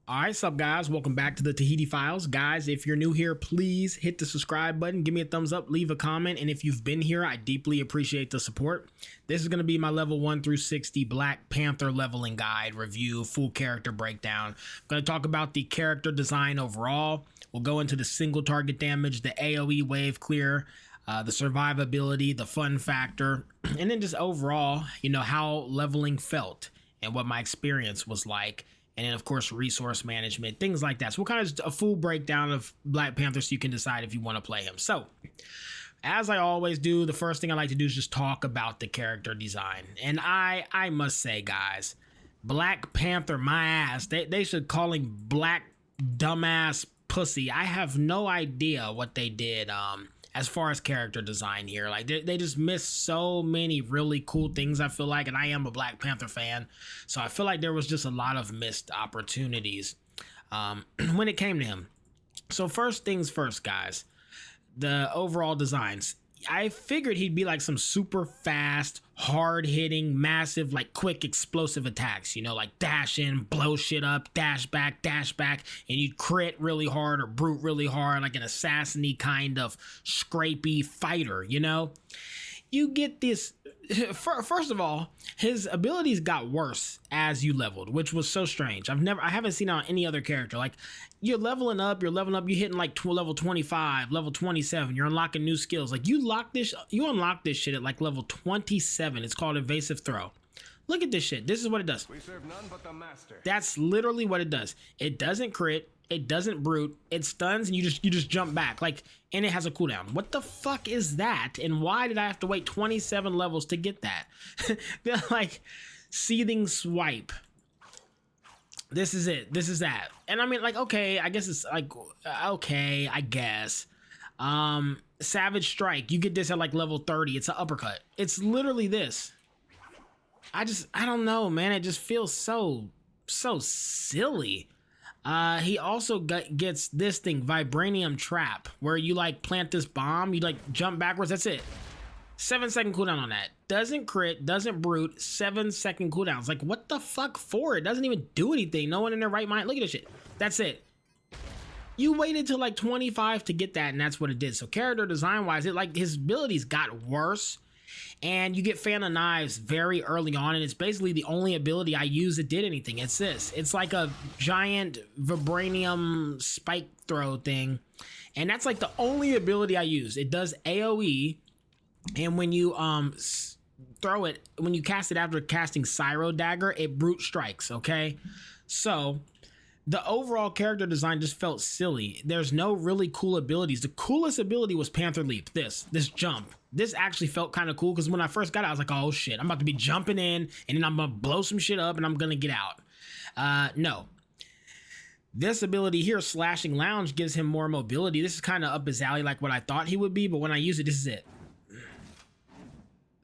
All right, sup guys, welcome back to the Tahiti Files. Guys, if you're new here, please hit the subscribe button, give me a thumbs up, leave a comment, and if you've been here, I deeply appreciate the support. This is going to be my level 1 through 60 Black Panther leveling guide, review, full character breakdown. I'm going to talk about the character design overall. We'll go into the single target damage, the AoE wave clear, the survivability, the fun factor, and then just overall, how leveling felt and what my experience was like. And then, of course, resource management, things like that. So we'll kind of just a full breakdown of Black Panther so you can decide if you want to play him. So, as I always do, the first thing I like to do is just talk about the character design. And I must say, guys, Black Panther, my ass, they should call him Black Dumbass Pussy. I have no idea what they did as far as character design here. Like they just missed so many really cool things, I feel like, and I am a Black Panther fan, so I feel like there was just a lot of missed opportunities when it came to him. So first things first, guys, the overall designs. I figured he'd be like some super fast, hard-hitting, massive, like quick, explosive attacks, like dash in, blow shit up, dash back, and you'd crit really hard or brute really hard, like an assassin-y kind of scrapey fighter, You get this. First of all, his abilities got worse as you leveled, which was so strange. I haven't seen it on any other character. Like you're leveling up, you're hitting like level 25, level 27, you're unlocking new skills. Like you unlock this shit at like level 27. It's called evasive throw. Look at this shit. This is what it does. We serve none but the master. That's literally what it does. It doesn't crit. It doesn't brute. It stuns, and you just jump back. And it has a cooldown. What the fuck is that? And why did I have to wait 27 levels to get that? They're like seething swipe. This is it. This is that. And I mean, okay, I guess it's like okay, I guess. Savage strike. You get this at like level 30. It's an uppercut. It's literally this. I don't know, man. It just feels so silly. He also gets this thing, Vibranium Trap, where you like plant this bomb, you like jump backwards, that's it. 7-second cooldown on that. Doesn't crit, doesn't brute, 7-second cooldowns. Like, what the fuck for? It doesn't even do anything. No one in their right mind. Look at this shit. That's it. You waited till like 25 to get that, and that's what it did. So character design-wise, his abilities got worse. And you get Fan of Knives very early on, and it's basically the only ability I use that did anything. It's this. It's like a giant vibranium spike throw thing, and that's like the only ability I use. It does AoE, and when you throw it, when you cast it after casting Cyro Dagger, it brute strikes, okay? So the overall character design just felt silly. There's no really cool abilities. The coolest ability was Panther Leap, this jump. This actually felt kind of cool because when I first got it, I was like, oh shit, I'm about to be jumping in and then I'm gonna blow some shit up and I'm gonna get out. No. This ability here, Slashing Lounge, gives him more mobility. This is kind of up his alley like what I thought he would be, but when I use it, this is it.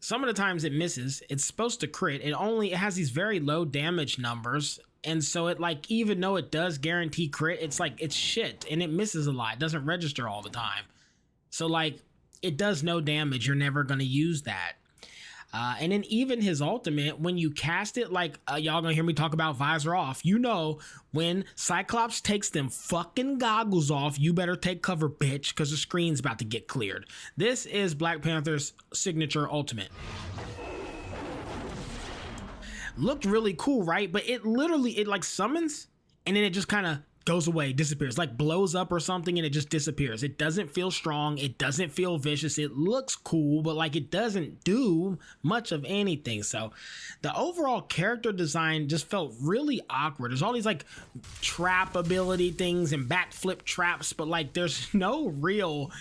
Some of the times it misses. It's supposed to crit. It has these very low damage numbers. And so it even though it does guarantee crit, it's shit and it misses a lot. It doesn't register all the time. So it does no damage. You're never going to use that. And then even his ultimate, when you cast it, y'all gonna hear me talk about visor off. When Cyclops takes them fucking goggles off, you better take cover, bitch, because the screen's about to get cleared. This is Black Panther's signature ultimate. Looked really cool, right? But it summons and then it just kind of goes away, disappears, like blows up or something, and it just disappears. It doesn't feel strong. It doesn't feel vicious. It looks cool, but it doesn't do much of anything. So the overall character design just felt really awkward. There's all these trap ability things and backflip traps, but there's no real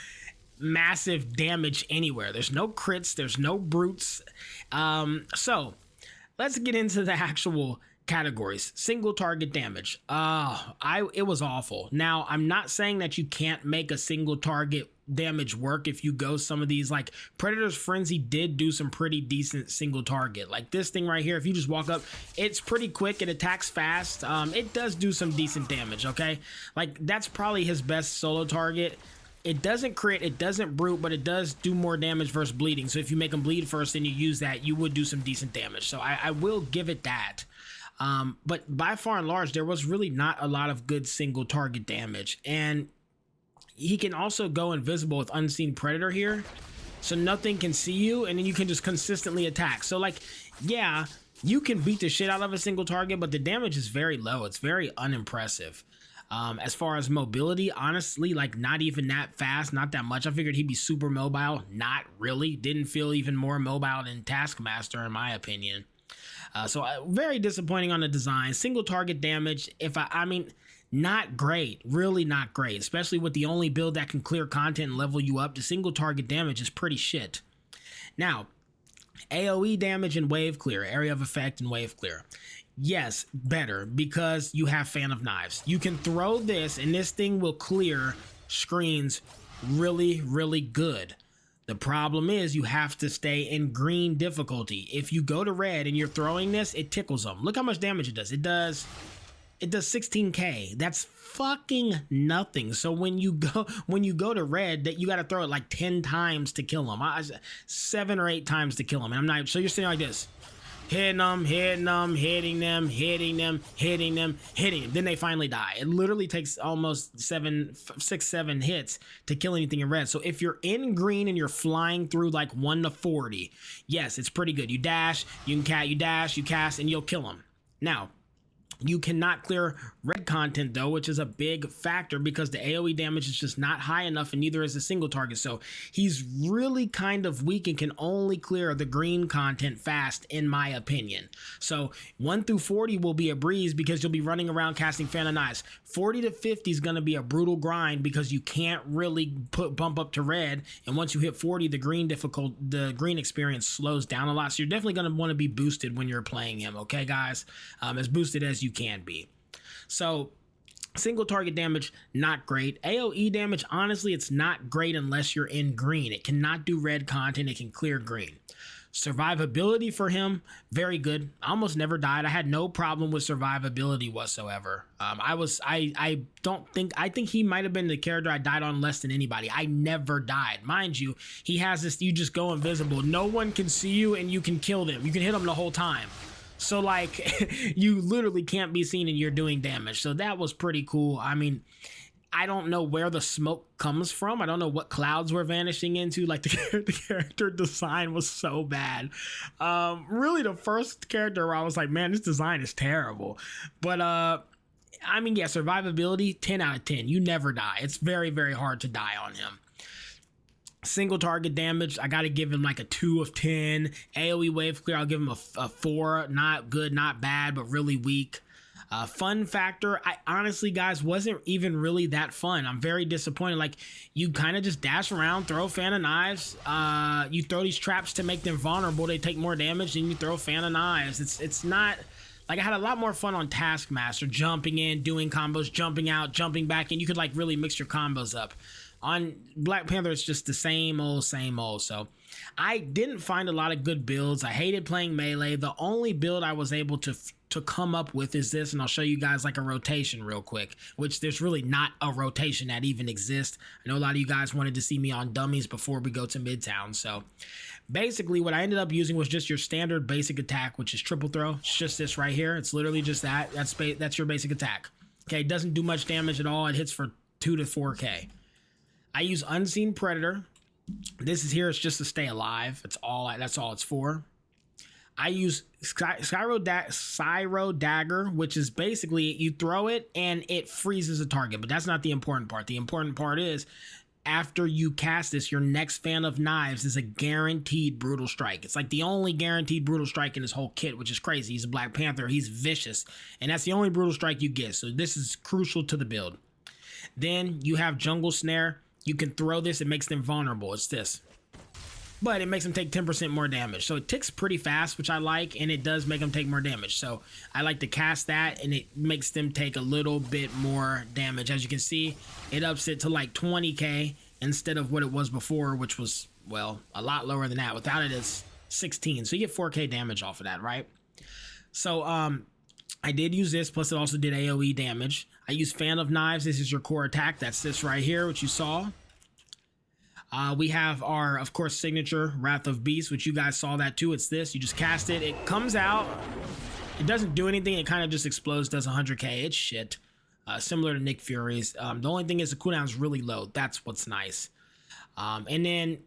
massive damage anywhere. There's no crits. There's no brutes. So let's get into the actual categories. Single target damage. It was awful. Now, I'm not saying that you can't make a single target damage work if you go some of these, Predator's Frenzy did do some pretty decent single target. This thing right here, if you just walk up, it's pretty quick, it attacks fast. It does do some decent damage, okay? That's probably his best solo target. It doesn't crit, it doesn't brute, but it does do more damage versus bleeding. So if you make him bleed first and you use that, you would do some decent damage. So I will give it that. But by far and large, there was really not a lot of good single target damage. And he can also go invisible with Unseen Predator here, so nothing can see you, and then you can just consistently attack. So like, yeah, you can beat the shit out of a single target, but the damage is very low. It's very unimpressive. As far as mobility, honestly, like not even that fast, not that much. I figured he'd be super mobile. Not really. Didn't feel even more mobile than Taskmaster, in my opinion. So very disappointing on the design. Single target damage, I mean, not great, really not great, especially with the only build that can clear content and level you up. The single target damage is pretty shit. Now, AoE damage and wave clear, area of effect and wave clear. Yes, better, because you have Fan of Knives. You can throw this and this thing will clear screens really, really good. The problem is you have to stay in green difficulty. If you go to red and you're throwing this, it tickles them. Look how much damage it does. It does 16k. That's fucking nothing. So when you go to red, that you got to throw it like 10 times to kill them. 7 or 8 times to kill them. And I'm not, so you're sitting like this, hitting them, hitting them, hitting them, hitting them, hitting them, hitting them. Then they finally die. It literally takes almost 6, 7 hits to kill anything in red. So if you're in green and you're flying through like 1 to 40, yes, it's pretty good. You dash, you dash, you cast, and you'll kill them. Now, you cannot clear red content though, which is a big factor because the AoE damage is just not high enough, and neither is a single target. So he's really kind of weak and can only clear the green content fast, in my opinion. So 1 through 40 will be a breeze because you'll be running around casting Fan of Knives. 40 to 50 is going to be a brutal grind because you can't really bump up to red. And once you hit 40, the green experience slows down a lot. So you're definitely going to want to be boosted when you're playing him. Okay, guys, as boosted as you can be. So single target damage, not great. AoE damage, honestly, it's not great unless you're in green. It cannot do red content. It can clear green. Survivability for him, very good. I almost never died. I had no problem with survivability whatsoever. I think he might have been the character I died on less than anybody. I never died. Mind you, he has this, you just go invisible. No one can see you and you can kill them. You can hit them the whole time. So like you literally can't be seen and you're doing damage. So that was pretty cool. I mean, I don't know where the smoke comes from. I don't know what clouds we're vanishing into. Like the character design was so bad. Really the first character where I was like, man, this design is terrible. But I mean, yeah, survivability, 10 out of 10. You never die. It's very, very hard to die on him. Single target damage, I got to give him like a 2 of 10. AoE wave clear, I'll give him a 4. Not good, not bad, but really weak. Fun factor, I honestly, guys, wasn't even really that fun. I'm very disappointed. Like, you kind of just dash around, throw Fan of Knives. You throw these traps to make them vulnerable. They take more damage, and you throw Fan of Knives. It's not... Like, I had a lot more fun on Taskmaster, jumping in, doing combos, jumping out, jumping back, and you could, like, really mix your combos up. On Black Panther, it's just the same old, same old. So I didn't find a lot of good builds. I hated playing melee. The only build I was able to come up with is this, and I'll show you guys like a rotation real quick, which there's really not a rotation that even exists. I know a lot of you guys wanted to see me on dummies before we go to Midtown. So basically what I ended up using was just your standard basic attack, which is triple throw. It's just this right here. It's literally just that. That's your basic attack. Okay, it doesn't do much damage at all. It hits for 2 to 4k. I use Unseen Predator. This is here, it's just to stay alive. That's all it's for. I use Cyro Dagger, which is basically you throw it and it freezes a target, but that's not the important part. The important part is after you cast this, your next Fan of Knives is a guaranteed brutal strike. It's like the only guaranteed brutal strike in his whole kit, which is crazy. He's a Black Panther, he's vicious, and that's the only brutal strike you get. So this is crucial to the build. Then you have Jungle Snare. You can throw this, it makes them vulnerable. It's this. But it makes them take 10% more damage. So it ticks pretty fast, which I like, and it does make them take more damage. So I like to cast that, and it makes them take a little bit more damage. As you can see, it ups it to like 20k instead of what it was before, which was, well, a lot lower than that. Without it, it's 16. So you get 4k damage off of that, right? So I did use this, plus it also did AoE damage. I use Fan of Knives. This is your core attack. That's this right here, which you saw. We have our, of course, signature Wrath of Beast, which you guys saw that too. It's this. You just cast it. It comes out, It doesn't do anything. It kind of just explodes, does 100k. It's shit. Similar to Nick Fury's. The only thing is the cooldown is really low. That's what's nice. And then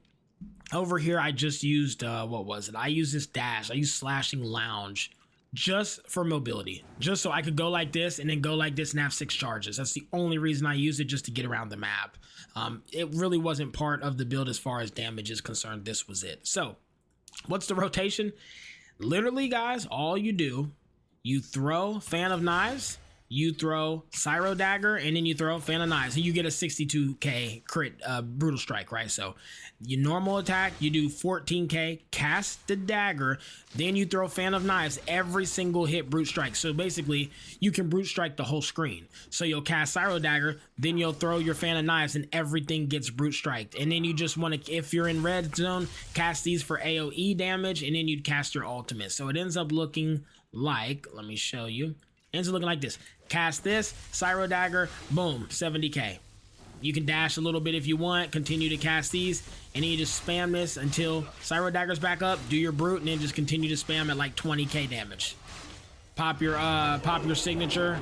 over here, I just used, what was it? I used this dash. I used slashing lounge just for mobility, just so I could go like this and then go like this and have 6 charges. That's the only reason I use it, just to get around the map. It really wasn't part of the build as far as damage is concerned. This was it. So what's the rotation? Literally, guys, all you do, you throw Fan of Knives, you throw Cyro Dagger, and then you throw Fan of Knives, and you get a 62k crit brutal strike, right? So your normal attack, you do 14k, cast the dagger, then you throw Fan of Knives, every single hit brute strike. So basically you can brute strike the whole screen. So you'll cast Cyro Dagger, then you'll throw your Fan of Knives, and everything gets brute striked. And then you just want to, if you're in red zone, cast these for AoE damage, and then you'd cast your ultimate. So it ends up looking like, let me show you, ends up looking like this. Cast this, Cyro Dagger, boom, 70k. You can dash a little bit if you want, continue to cast these, and then you just spam this until Cyro Dagger's back up, do your brute, and then just continue to spam at like 20k damage. Pop your signature,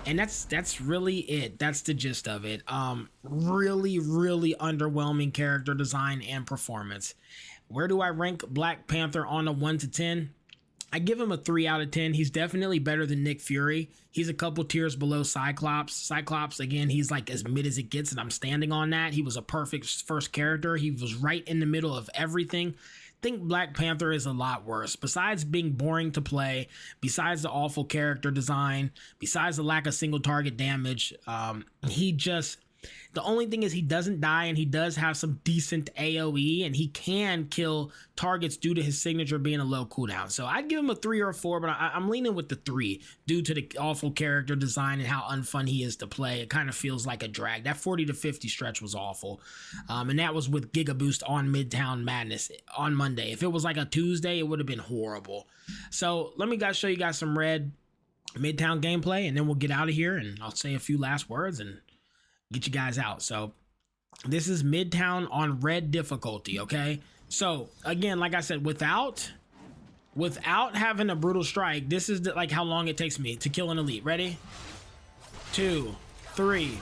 and that's really it. That's the gist of it. Really underwhelming character design and performance. Where do I rank Black Panther on a 1 to 10? I give him a 3 out of 10. He's definitely better than Nick Fury. He's a couple tiers below Cyclops. Cyclops, again, he's like as mid as it gets, and I'm standing on that. He was a perfect first character. He was right in the middle of everything. I think Black Panther is a lot worse. Besides being boring to play, besides the awful character design, besides the lack of single target damage, the only thing is he doesn't die, and he does have some decent AoE, and he can kill targets due to his signature being a low cooldown. So I'd give him a 3 or a 4, but I'm leaning with the 3 due to the awful character design and how unfun he is to play. It kind of feels like a drag. That 40 to 50 stretch was awful. And that was with Giga Boost on Midtown Madness on Monday. If it was like a Tuesday, it would have been horrible. So let me show you guys some red Midtown gameplay, and then we'll get out of here, and I'll say a few last words and get you guys out. So this is Midtown on red difficulty, okay? So again, like I said, without having a brutal strike, this is like how long it takes me to kill an elite. Ready? 2, 3,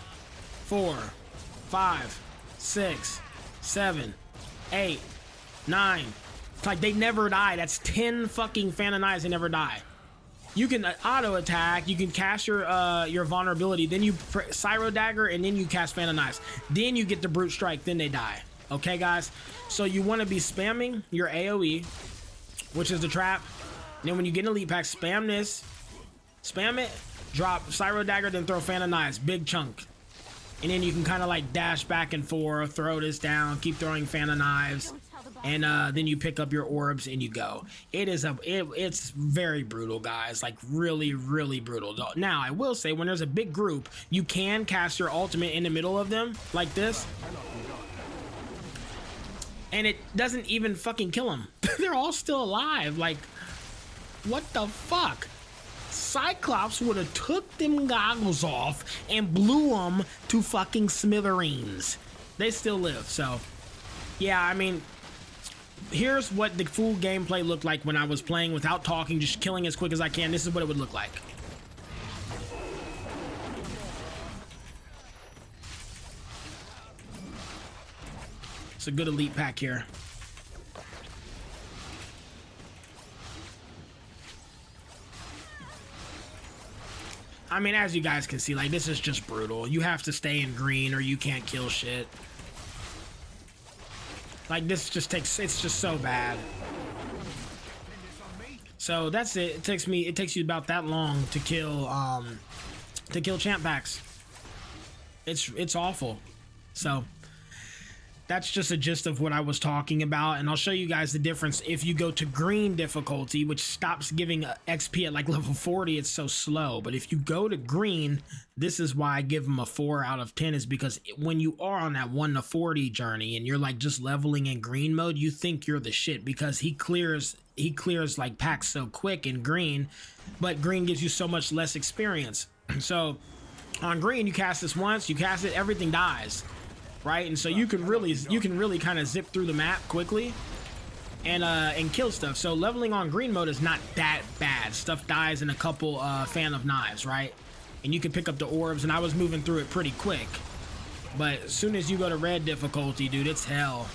4, 5, 6, 7, 8, 9. It's like they never die. That's 10 fucking Fan of Knives. They never die. You can auto attack, you can cast your vulnerability, then you Cyro Dagger, and then you cast Fan of Knives. Then you get the brute strike, then they die. Okay, guys? So you want to be spamming your AoE, which is the trap. And then when you get an elite pack, spam this, spam it, drop Cyro Dagger, then throw Fan of Knives, big chunk. And then you can kind of like dash back and forth, throw this down, keep throwing Fan of Knives, and then you pick up your orbs and you go. It's very brutal, guys. Like really brutal. Now I will say, when there's a big group, you can cast your ultimate in the middle of them like this, and it doesn't even fucking kill them. They're all still alive. Like, what the fuck? Cyclops would have took them goggles off and blew them to fucking smithereens. They still live. So yeah, I mean, here's what the full gameplay looked like when I was playing without talking, just killing as quick as I can. This is what it would look like. It's a good elite pack here. I mean, as you guys can see, like, this is just brutal. You have to stay in green or you can't kill shit. Like, this just takes, it's just so bad. So that's it. It takes you about that long to kill champ packs. It's awful. So that's just a gist of what I was talking about, and I'll show you guys the difference if you go to green difficulty, which stops giving XP at like level 40. It's so slow. But if you go to green, this is why I give him a 4 out of 10, is because when you are on that 1 to 40 journey and you're like just leveling in green mode, you think you're the shit because he clears like packs so quick in green, but green gives you so much less experience. So on green, you cast this once, you cast it, everything dies. Right, and so you can really kind of zip through the map quickly and kill stuff. So leveling on green mode is not that bad. Stuff dies in a couple fan of knives, right? And you can pick up the orbs, and I was moving through it pretty quick. But as soon as you go to red difficulty, dude, it's hell.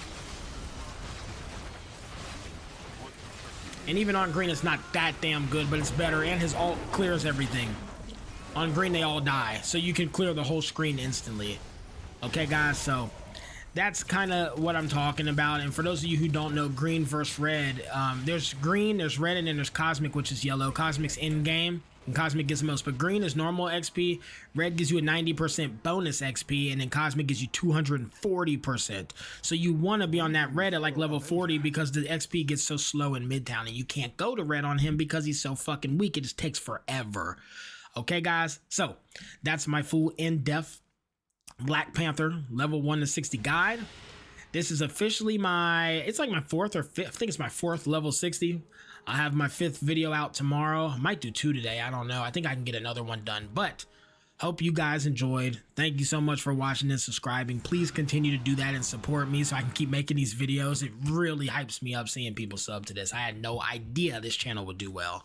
And even on green, it's not that damn good, but it's better. And his ult clears everything. On green, they all die. So you can clear the whole screen instantly. Okay, guys, so that's kind of what I'm talking about. And for those of you who don't know, green versus red, there's green, there's red, and then there's cosmic, which is yellow. Cosmic's in-game, and cosmic gets the most. But green is normal XP, red gives you a 90% bonus XP, and then cosmic gives you 240%. So you want to be on that red at like level 40 because the XP gets so slow in Midtown, and you can't go to red on him because he's so fucking weak. It just takes forever. Okay, guys, so that's my full in-depth Black Panther level 1 to 60 guide. This is officially it's like my 4th or 5th, I think it's my 4th level 60. I have my 5th video out tomorrow. I might do 2 today, I don't know. I think I can get another one done, but hope you guys enjoyed. Thank you so much for watching and subscribing. Please continue to do that and support me so I can keep making these videos. It really hypes me up seeing people sub to this. I had no idea this channel would do well.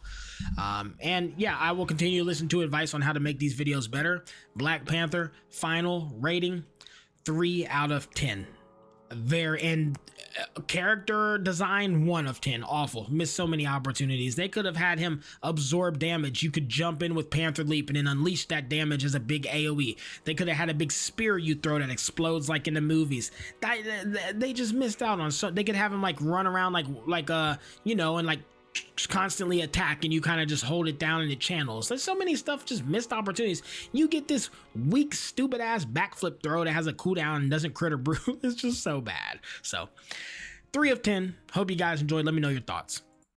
And yeah, I will continue to listen to advice on how to make these videos better. Black Panther final rating 3 out of 10. Character design 1 of 10. Awful. Missed so many opportunities. They could have had him absorb damage. You could jump in with Panther Leap and then unleash that damage as a big AoE. They could have had a big spear you throw that explodes like in the movies. They just missed out on so they could have him like run around like you know, and like constantly attack, and you kind of just hold it down and it channels. There's so many stuff, just missed opportunities. You get this weak stupid ass backflip throw that has a cooldown and doesn't crit or brew. It's just so bad. So 3 of 10. Hope you guys enjoyed. Let me know your thoughts.